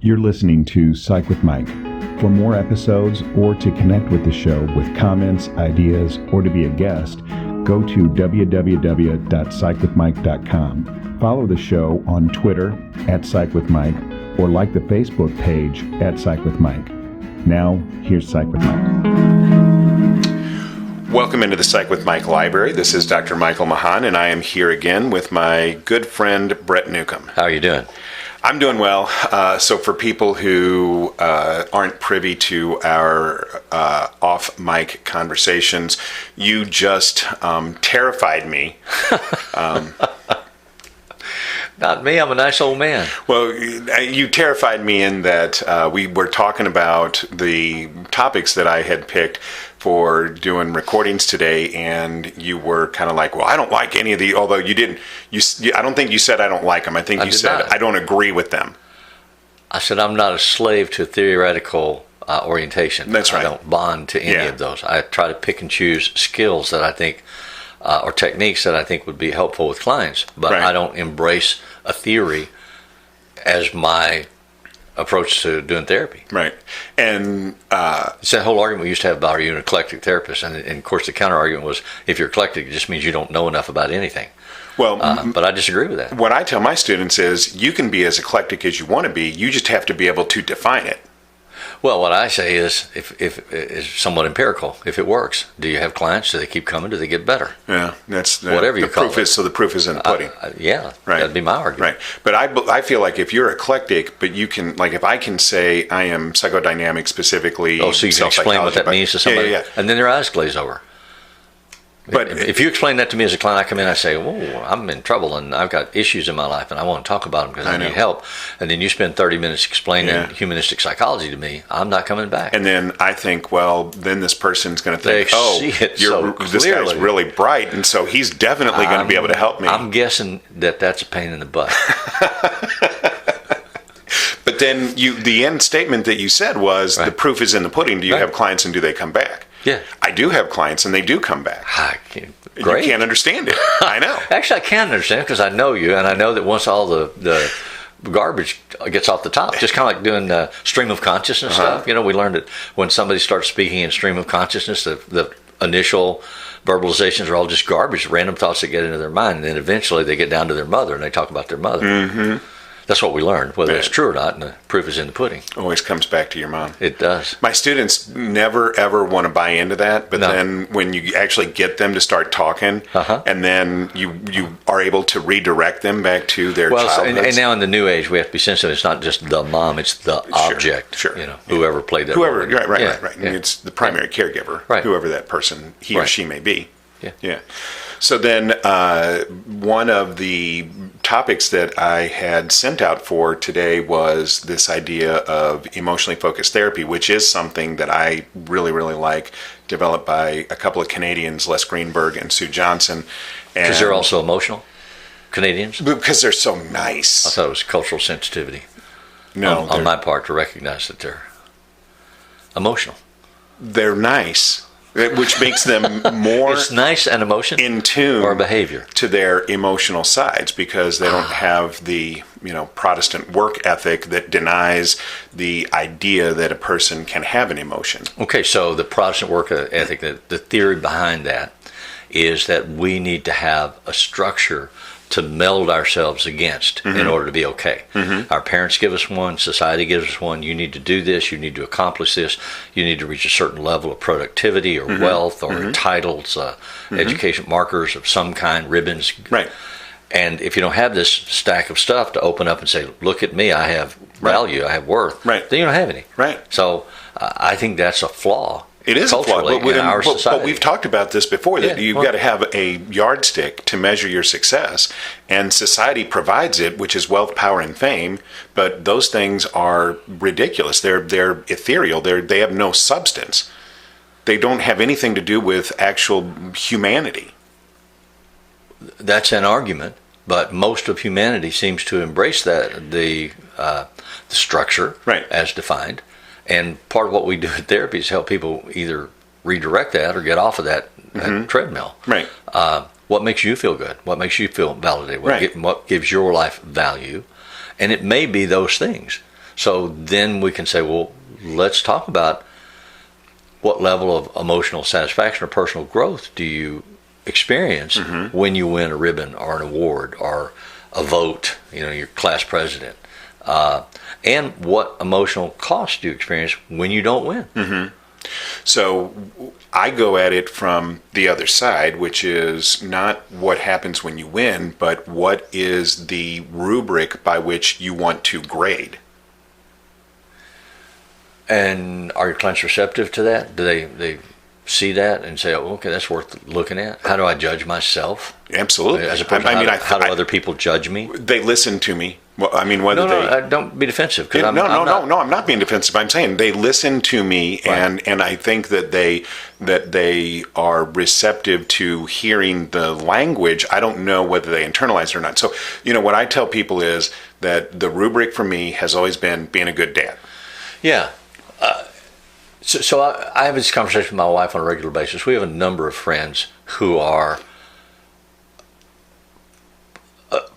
You're listening to Psych with Mike. For more episodes or to connect with the show with comments, ideas, or to be a guest, go to www.psychwithmike.com. Follow the show on Twitter @PsychWithMike or like the Facebook page @PsychWithMike. Now, here's Psych with Mike. Welcome into the Psych with Mike library. This is Dr. Michael Mahan, and I am here again with my good friend, Brett Newcomb. How are you doing? I'm doing well. So for people who aren't privy to our off-mic conversations, you just terrified me. Not me. I'm a nice old man. Well, you terrified me in that we were talking about the topics that I had picked for doing recordings today, and you were kind of like, well, I don't like any of the, although you didn't, I don't think you said I don't like them. I think you said I don't agree with them. I said I'm not a slave to theoretical orientation. That's right. I don't bond to any of those. I try to pick and choose skills that I think, or techniques that I think would be helpful with clients, but I don't embrace a theory as my approach to doing therapy. Right. And it's that whole argument we used to have about, are you an eclectic therapist? And of course the counter argument was, if you're eclectic, it just means you don't know enough about anything. Well, but I disagree with that. What I tell my students is, you can be as eclectic as you want to be, you just have to be able to define it. Well, what I say is, if is somewhat empirical. If it works, do you have clients? Do they keep coming? Do they get better? Yeah, that's whatever you call it. So the proof is in the pudding. Yeah, right. That'd be my argument. Right, but I feel like if you're eclectic, but you can, like, if I can say I am psychodynamic specifically. Oh, so you can explain what that means to somebody, and then their eyes glaze over. But if you explain that to me as a client, I come in and I say, "Whoa, I'm in trouble and I've got issues in my life and I want to talk about them because I need help." And then you spend 30 minutes explaining humanistic psychology to me. I'm not coming back. And then I think, well, then this person's going to think, this guy's really bright, and so he's definitely going to be able to help me. I'm guessing that that's a pain in the butt. But then the end statement that you said was, the proof is in the pudding. Do you have clients and do they come back? Yeah. I do have clients and they do come back. Great. You can't understand it. I know. Actually, I can understand it because I know you, and I know that once all the garbage gets off the top, just kind of like doing stream of consciousness stuff. You know, we learned that when somebody starts speaking in stream of consciousness, the initial verbalizations are all just garbage, random thoughts that get into their mind, and then eventually they get down to their mother and they talk about their mother. Mm-hmm. That's what we learned, whether it's true or not, and the proof is in the pudding. Always comes back to your mom. It does. My students never, ever want to buy into that, but then when you actually get them to start talking, and then you are able to redirect them back to their childhood. And now in the new age, we have to be sensitive. It's not just the mom, it's the object. Sure. You know, whoever played that role. Right. And it's the primary caregiver, whoever that person, he or she may be. Yeah. So then one of the topics that I had sent out for today was this idea of emotionally focused therapy, which is something that I really, really like, developed by a couple of Canadians, Les Greenberg and Sue Johnson. Because they're also emotional, Canadians? Because they're so nice. I thought it was cultural sensitivity. No. On my part, to recognize that they're emotional. They're nice. Which makes them more it's nice and emotion in tune or behavior to their emotional sides, because they don't have the Protestant work ethic that denies the idea that a person can have an emotion. Okay, so the Protestant work ethic, the theory behind that is that we need to have a structure to meld ourselves against in order to be okay. Our parents give us one, society gives us one. You need to do this, you need to accomplish this, you need to reach a certain level of productivity or wealth or titles, education markers of some kind, ribbons. Right. And if you don't have this stack of stuff to open up and say, look at me, I have value, I have worth, then you don't have any. Right. So I think that's a flaw. It is a flaw, in our society. But we've talked about this before, that you've got to have a yardstick to measure your success, and society provides it, which is wealth, power, and fame, but those things are ridiculous. They're ethereal. They have no substance. They don't have anything to do with actual humanity. That's an argument, but most of humanity seems to embrace that, the structure as defined. And part of what we do in therapy is help people either redirect that or get off of that treadmill. Right. What makes you feel good? What makes you feel validated? What gives your life value? And it may be those things. So then we can say, well, let's talk about what level of emotional satisfaction or personal growth do you experience when you win a ribbon or an award or a vote, your class president. And what emotional cost do you experience when you don't win? So I go at it from the other side, which is not what happens when you win, but what is the rubric by which you want to grade. And are your clients receptive to that? Do they see that and say, "Oh, okay, that's worth looking at"? How do I judge myself? Absolutely. As opposed to how do other people judge me? They listen to me. Well, I mean, whether don't be defensive. Cause I'm not being defensive. I'm saying they listen to me, right. and I think that they are receptive to hearing the language. I don't know whether they internalize it or not. So, what I tell people is that the rubric for me has always been being a good dad. Yeah. So I have this conversation with my wife on a regular basis. We have a number of friends who are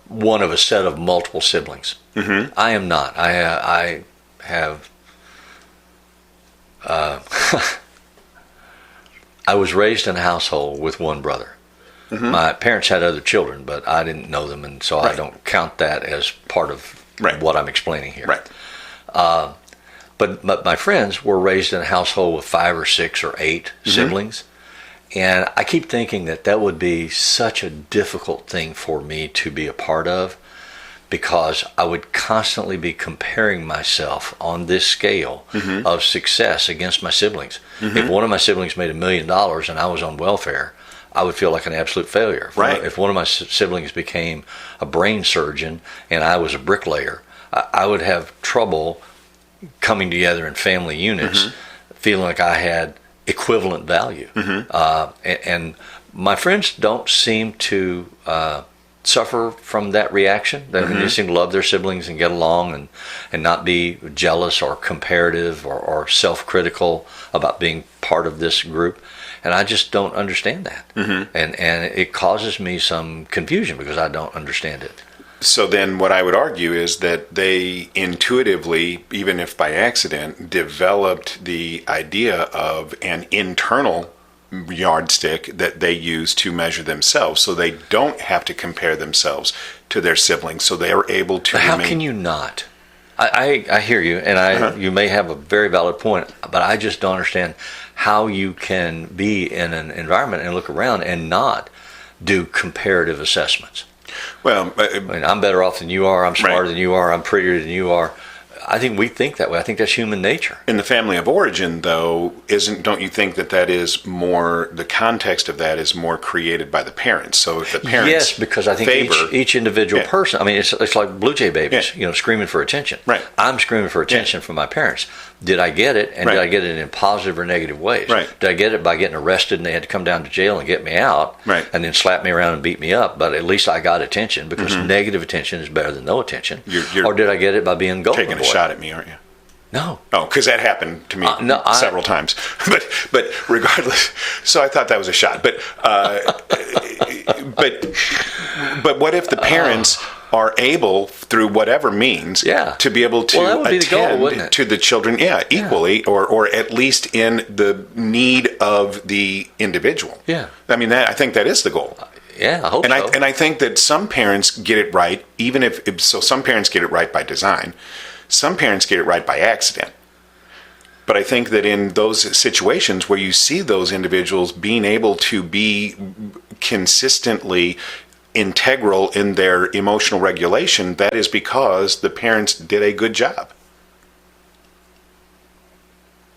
one of a set of multiple siblings. I am not. I have. I was raised in a household with one brother. My parents had other children, but I didn't know them, and so I don't count that as part of what I'm explaining here. Right. But my friends were raised in a household with 5 or 6 or 8 siblings. And I keep thinking that would be such a difficult thing for me to be a part of, because I would constantly be comparing myself on this scale of success against my siblings. If one of my siblings made $1 million and I was on welfare, I would feel like an absolute failure. Right. If one of my siblings became a brain surgeon and I was a bricklayer, I would have trouble coming together in family units, feeling like I had equivalent value. And my friends don't seem to suffer from that reaction. They seem to love their siblings and get along and not be jealous or comparative or self-critical about being part of this group. And I just don't understand that. And it causes me some confusion because I don't understand it. So then what I would argue is that they intuitively, even if by accident, developed the idea of an internal yardstick that they use to measure themselves, so they don't have to compare themselves to their siblings, so they are able to How can you not? I hear you, and you may have a very valid point, but I just don't understand how you can be in an environment and look around and not do comparative assessments. Well, I mean, I'm better off than you are, I'm smarter than you are, I'm prettier than you are. I think we think that way. I think that's human nature. In the family of origin, though, don't you think that is more, the context of that is more created by the parents? So if the parents Yes, because I think each individual person, I mean, it's like blue jay babies, screaming for attention. Right. I'm screaming for attention from my parents. Did I get it? And did I get it in positive or negative ways? Right. Did I get it by getting arrested and they had to come down to jail and get me out? Right. And then slap me around and beat me up? But at least I got attention, because negative attention is better than no attention. You're or did I get it by being golden taking boy? a shot at me, aren't you? No. Oh, because that happened to me several times. But regardless, so I thought that was a shot. But what if the parents are able, through whatever means, to be able to that would be the goal, wouldn't it? to the children, equally, or at least in the need of the individual. Yeah. I mean, I think that is the goal. Yeah, I hope so. And I think that some parents get it right, even if some parents get it right by design. Some parents get it right by accident. But I think that in those situations where you see those individuals being able to be consistently integral in their emotional regulation, that is because the parents did a good job.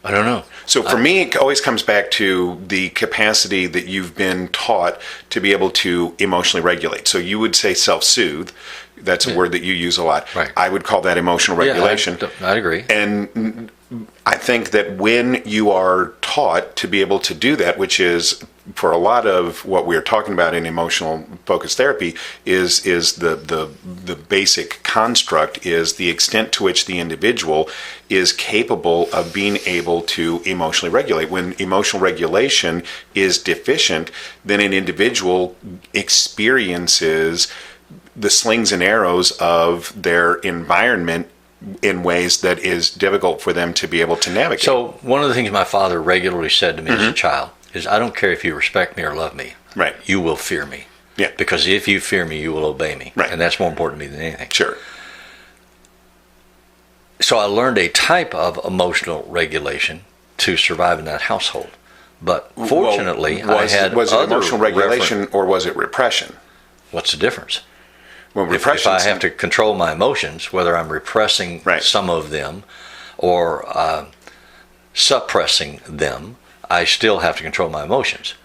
I don't know. So for me, it always comes back to the capacity that you've been taught to be able to emotionally regulate. So you would say self-soothe. That's a word that you use a lot. Right. I would call that emotional regulation. I agree. And I think that when you are taught to be able to do that, which is for a lot of what we're talking about in emotional focused therapy, is the basic construct is the extent to which the individual is capable of being able to emotionally regulate. When emotional regulation is deficient, then an individual experiences the slings and arrows of their environment in ways that is difficult for them to be able to navigate. So one of the things my father regularly said to me as a child is, I don't care if you respect me or love me. Right. You will fear me. Yeah. Because if you fear me, you will obey me. Right. And that's more important to me than anything. Sure. So I learned a type of emotional regulation to survive in that household. But fortunately, was I had it other emotional regulation or was it repression? What's the difference? Well, If I have to control my emotions, whether I'm repressing some of them or suppressing them, I still have to control my emotions.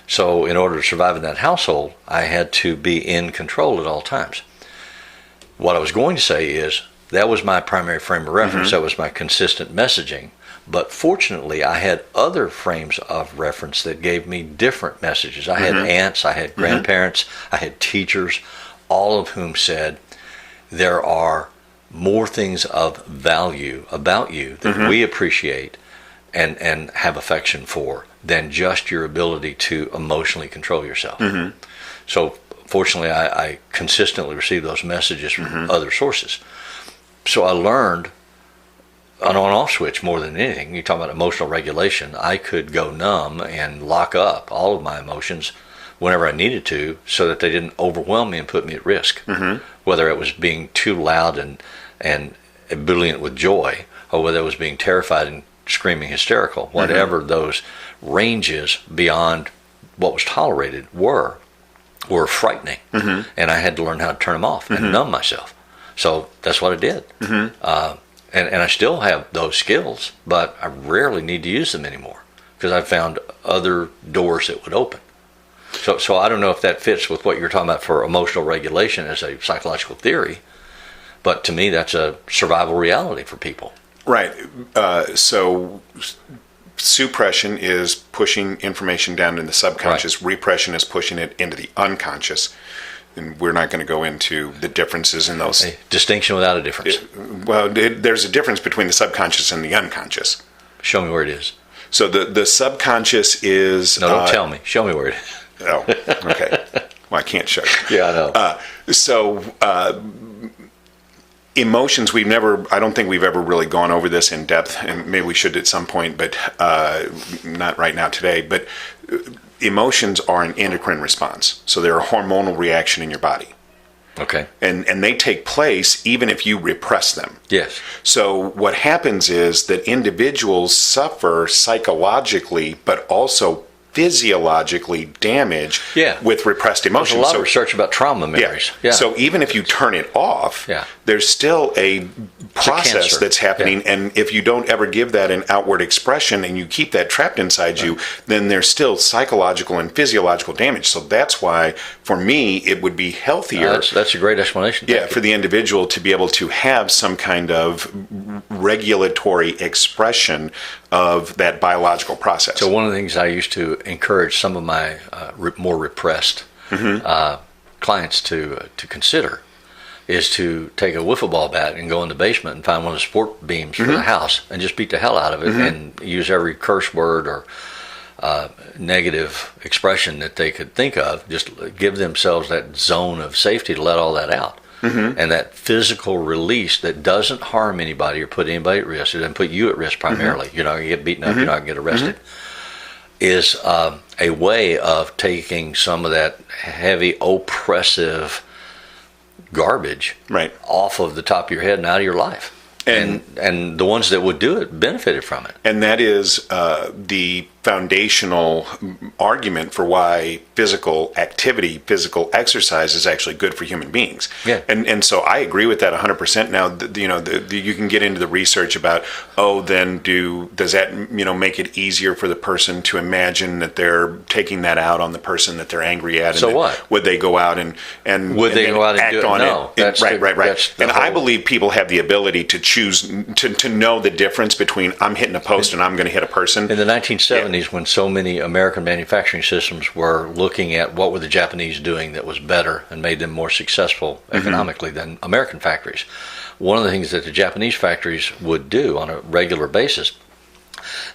So in order to survive in that household, I had to be in control at all times. What I was going to say is, that was my primary frame of reference. That was my consistent messaging. But fortunately, I had other frames of reference that gave me different messages. I had aunts, I had grandparents, I had teachers, all of whom said, there are more things of value about you that we appreciate and have affection for than just your ability to emotionally control yourself. So fortunately, I consistently received those messages from other sources. So I learned an on-off switch more than anything. You talk about emotional regulation. I could go numb and lock up all of my emotions whenever I needed to, so that they didn't overwhelm me and put me at risk. Whether it was being too loud and ebullient with joy, or whether it was being terrified and screaming hysterical. Whatever those ranges beyond what was tolerated were frightening, and I had to learn how to turn them off and numb myself. So that's what I did. And I still have those skills, but I rarely need to use them anymore because I've found other doors that would open. So I don't know if that fits with what you're talking about for emotional regulation as a psychological theory, but to me that's a survival reality for people. Right. So suppression is pushing information down in the subconscious. Repression is pushing it into the unconscious. And we're not going to go into the differences in those. A distinction without a difference. There's a difference between the subconscious and the unconscious. Show me where it is. So the subconscious is... No, don't tell me. Show me where it is. Oh, okay. Well, I can't show you. Yeah, I know. Emotions, I don't think we've ever really gone over this in depth, and maybe we should at some point, but not right now today. But emotions are an endocrine response. So they're a hormonal reaction in your body. Okay. And they take place even if you repress them. Yes. So what happens is that individuals suffer psychologically, but also physiologically damage with repressed emotions. There's a lot of research about trauma memories. Yeah. So even if you turn it off, there's still a process that's happening. And if you don't ever give that an outward expression and you keep that trapped inside you, then there's still psychological and physiological damage. So that's why, for me, it would be healthier. That's a great explanation. For the individual to be able to have some kind of regulatory expression of that biological process. So one of the things I used to encourage some of my more repressed clients to consider is to take a wiffle ball bat and go in the basement and find one of the sport beams for the house and just beat the hell out of it and use every curse word or negative expression that they could think of. Just give themselves that zone of safety to let all that out. And that physical release that doesn't harm anybody or put anybody at risk, it doesn't put you at risk primarily. You're not going to get beaten up, you're not going to get arrested, is a way of taking some of that heavy, oppressive garbage off of the top of your head and out of your life. And the ones that would do it benefited from it. And that is the foundational argument for why physical activity, physical exercise is actually good for human beings. Yeah. And so I agree with that 100%. Now, you can get into the research about, then does that, make it easier for the person to imagine that they're taking that out on the person that they're angry at? And so what? Would they go out and would they go out and act do it? on No. it? Right. And I believe people have the ability to choose to know the difference between I'm hitting a post and I'm going to hit a person. In the 1970s, when so many American manufacturing systems were looking at what were the Japanese doing that was better and made them more successful economically than American factories, one of the things that the Japanese factories would do on a regular basis,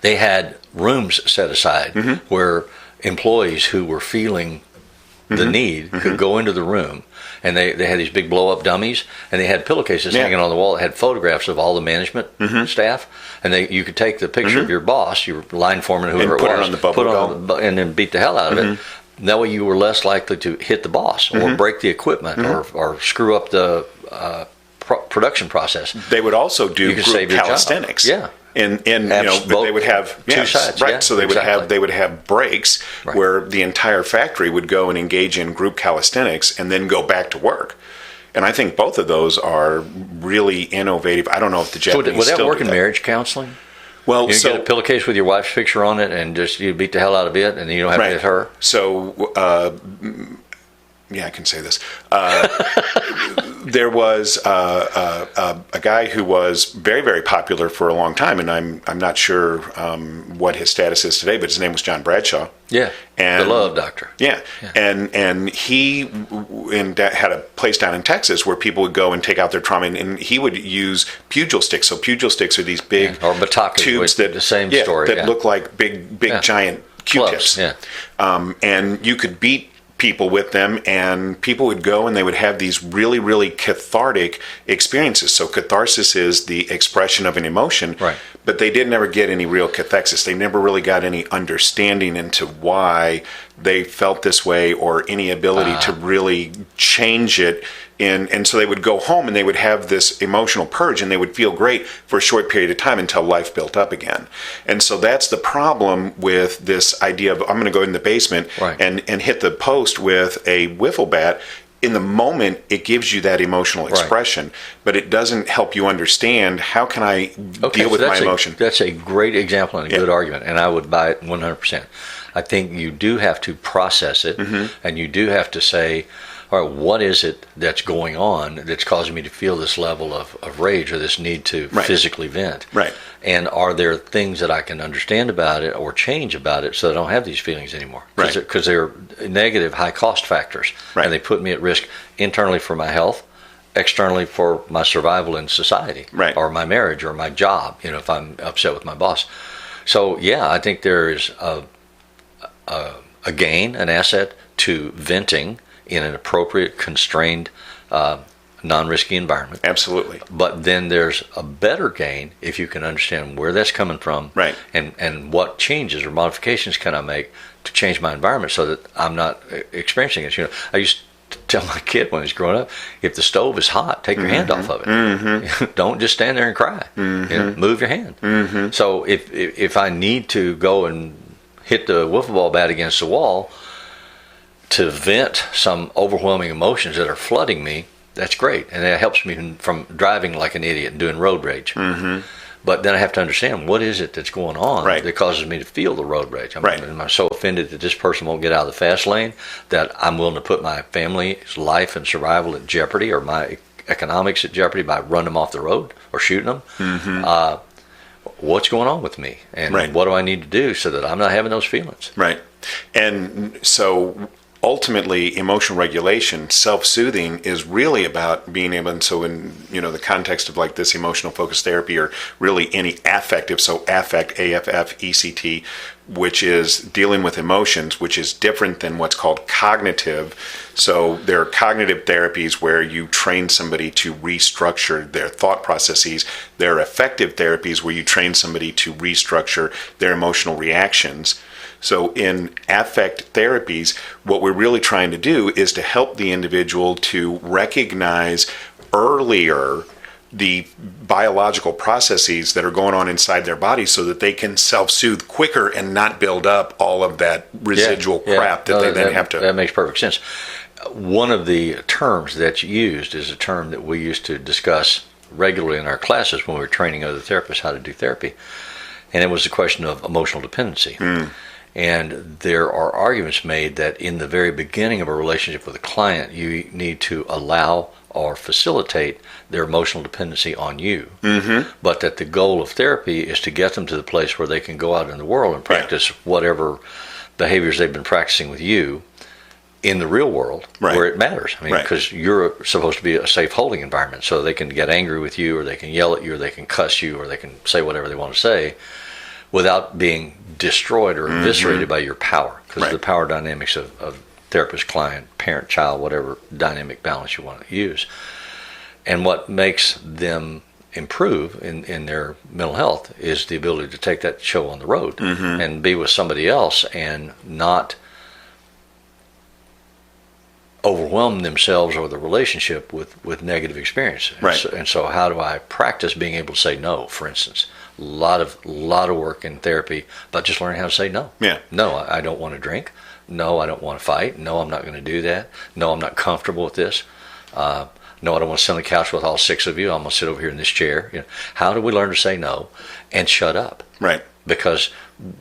they had rooms set aside where employees who were feeling the need, could go into the room, and they had these big blow-up dummies, and they had pillowcases hanging on the wall that had photographs of all the management staff, and you could take the picture of your boss, your line foreman, whoever and it was, put it on the bubble doll, and then beat the hell out of it. That way you were less likely to hit the boss or break the equipment or screw up the production process. They would also do group calisthenics. Yeah. And but they would have two sides, right? So they would have breaks where the entire factory would go and engage in group calisthenics and then go back to work. And I think both of those are really innovative. I don't know if the Japanese would that still work do in marriage counseling? Well, you get a pillowcase with your wife's picture on it, and just you beat the hell out of it, and you don't have to hit her. So, I can say this. There was a guy who was very, very popular for a long time, and I'm not sure what his status is today, but his name was John Bradshaw. Yeah, and the Love Doctor. Yeah. And he had a place down in Texas where people would go and take out their trauma, and he would use pugil sticks. So pugil sticks are these big or batakas, tubes that the same story that look like big giant Q-tips. And you could beat people with them, and people would go and they would have these really, really cathartic experiences. So catharsis is the expression of an emotion, but they didn't ever get any real cathexis. They never really got any understanding into why they felt this way or any ability to really change it. And so they would go home and they would have this emotional purge, and they would feel great for a short period of time until life built up again. And so that's the problem with this idea of I'm going to go in the basement and hit the post with a wiffle bat. In the moment, it gives you that emotional expression, but it doesn't help you understand how can I deal with my emotion. That's a great example and a good argument, and I would buy it 100%. I think you do have to process it, and you do have to say, all right, what is it that's going on that's causing me to feel this level of rage or this need to physically vent? Right. And are there things that I can understand about it or change about it so I don't have these feelings anymore? Because they're negative, high-cost factors, and they put me at risk internally for my health, externally for my survival in society, or my marriage or my job, if I'm upset with my boss. So, I think there is a gain, an asset to venting in an appropriate, constrained, non-risky environment. Absolutely. But then there's a better gain if you can understand where that's coming from, and what changes or modifications can I make to change my environment so that I'm not experiencing it. I used to tell my kid when he was growing up, if the stove is hot, take your hand off of it. Don't just stand there and cry. Move your hand. So if I need to go and hit the wiffle ball bat against the wall to vent some overwhelming emotions that are flooding me, that's great. And that helps me from driving like an idiot and doing road rage. But then I have to understand what is it that's going on that causes me to feel the road rage. Am I so offended that this person won't get out of the fast lane that I'm willing to put my family's life and survival at jeopardy or my economics at jeopardy by running them off the road or shooting them? What's going on with me? And what do I need to do so that I'm not having those feelings? And so ultimately, emotional regulation, self-soothing, is really about being able, and so in the context of like this emotional focused therapy, or really any affective, so affect, AFF, ECT, which is dealing with emotions, which is different than what's called cognitive. So there are cognitive therapies where you train somebody to restructure their thought processes. There are affective therapies where you train somebody to restructure their emotional reactions. So in affect therapies, what we're really trying to do is to help the individual to recognize earlier the biological processes that are going on inside their body so that they can self-soothe quicker and not build up all of that residual crap that they then have to... That makes perfect sense. One of the terms that's used is a term that we used to discuss regularly in our classes when we were training other therapists how to do therapy. And it was the question of emotional dependency. And there are arguments made that in the very beginning of a relationship with a client, you need to allow or facilitate their emotional dependency on you. But that the goal of therapy is to get them to the place where they can go out in the world and practice whatever behaviors they've been practicing with you in the real world where it matters. Because you're supposed to be a safe holding environment, so they can get angry with you, or they can yell at you, or they can cuss you, or they can say whatever they want to say without being destroyed or eviscerated by your power, because the power dynamics of therapist, client, parent, child, whatever dynamic balance you want to use. And what makes them improve in their mental health is the ability to take that show on the road and be with somebody else and not overwhelm themselves or the relationship with negative experience. Right. And so how do I practice being able to say no, for instance? A lot of work in therapy about just learning how to say no. Yeah. No, I don't want to drink. No, I don't want to fight. No, I'm not going to do that. No, I'm not comfortable with this. No, I don't want to sit on the couch with all 6 of you. I'm going to sit over here in this chair. You know, how do we learn to say no and shut up? Right. Because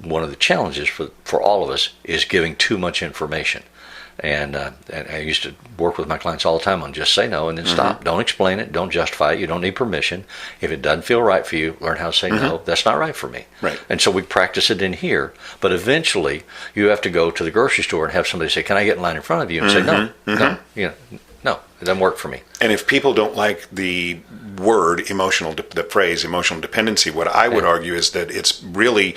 one of the challenges for all of us is giving too much information. And I used to work with my clients all the time on just say no and then stop. Don't explain it. Don't justify it. You don't need permission. If it doesn't feel right for you, learn how to say no. That's not right for me. Right. And so we practice it in here. But eventually, you have to go to the grocery store and have somebody say, "Can I get in line in front of you?" And say no. No. You know, no, it doesn't work for me. And if people don't like the word the phrase emotional dependency, what I would argue is that it's really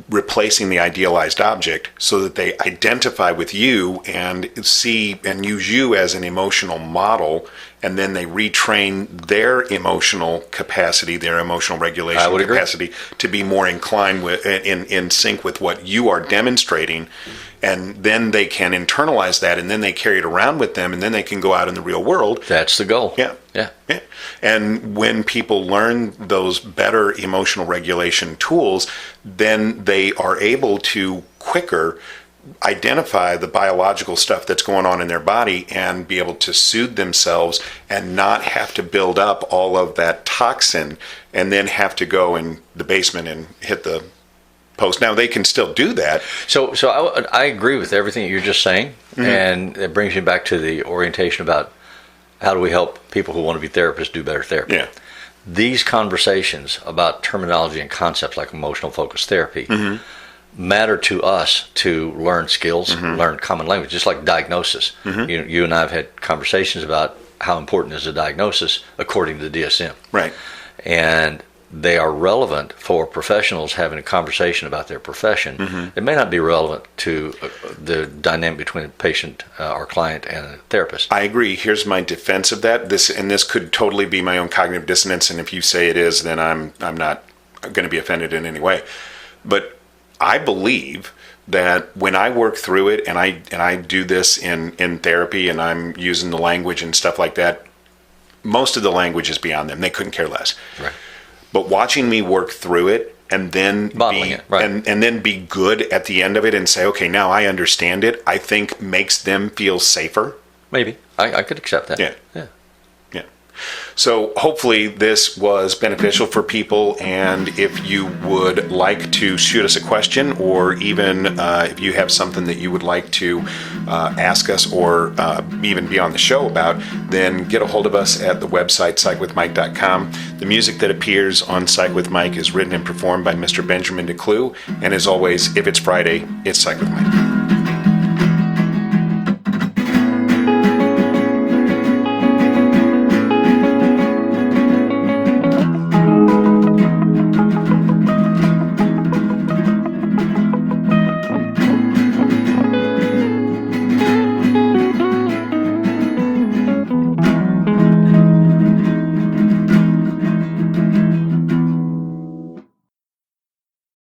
replacing the idealized object so that they identify with you and see and use you as an emotional model, and then they retrain their emotional capacity, their emotional regulation capacity to be more inclined with in sync with what you are demonstrating. And then they can internalize that, and then they carry it around with them, and then they can go out in the real world. That's the goal. Yeah. And when people learn those better emotional regulation tools, then they are able to quicker identify the biological stuff that's going on in their body and be able to soothe themselves and not have to build up all of that toxin and then have to go in the basement and hit the post. Now they can still do that. So I agree with everything you're just saying, and it brings me back to the orientation about how do we help people who want to be therapists do better therapy. Yeah. These conversations about terminology and concepts like emotional focused therapy matter to us to learn skills, learn common language, just like diagnosis. You and I have had conversations about how important is a diagnosis according to the DSM. Right. And they are relevant for professionals having a conversation about their profession. It may not be relevant to the dynamic between a patient or client and a therapist. I agree. Here's my defense of that. This could totally be my own cognitive dissonance, and if you say it is, then I'm not going to be offended in any way. But I believe that when I work through it, and I do this in therapy, and I'm using the language and stuff like that, most of the language is beyond them. They couldn't care less. Right. But watching me work through it and then and then be good at the end of it and say, okay, now I understand it, I think makes them feel safer. Maybe. I could accept that. Yeah. So hopefully this was beneficial for people, and if you would like to shoot us a question, or even if you have something that you would like to ask us or even be on the show about, then get a hold of us at the website psychwithmike.com. The music that appears on Psych with Mike is written and performed by Mr. Benjamin DeClue, and as always, if it's Friday, it's Psych with Mike.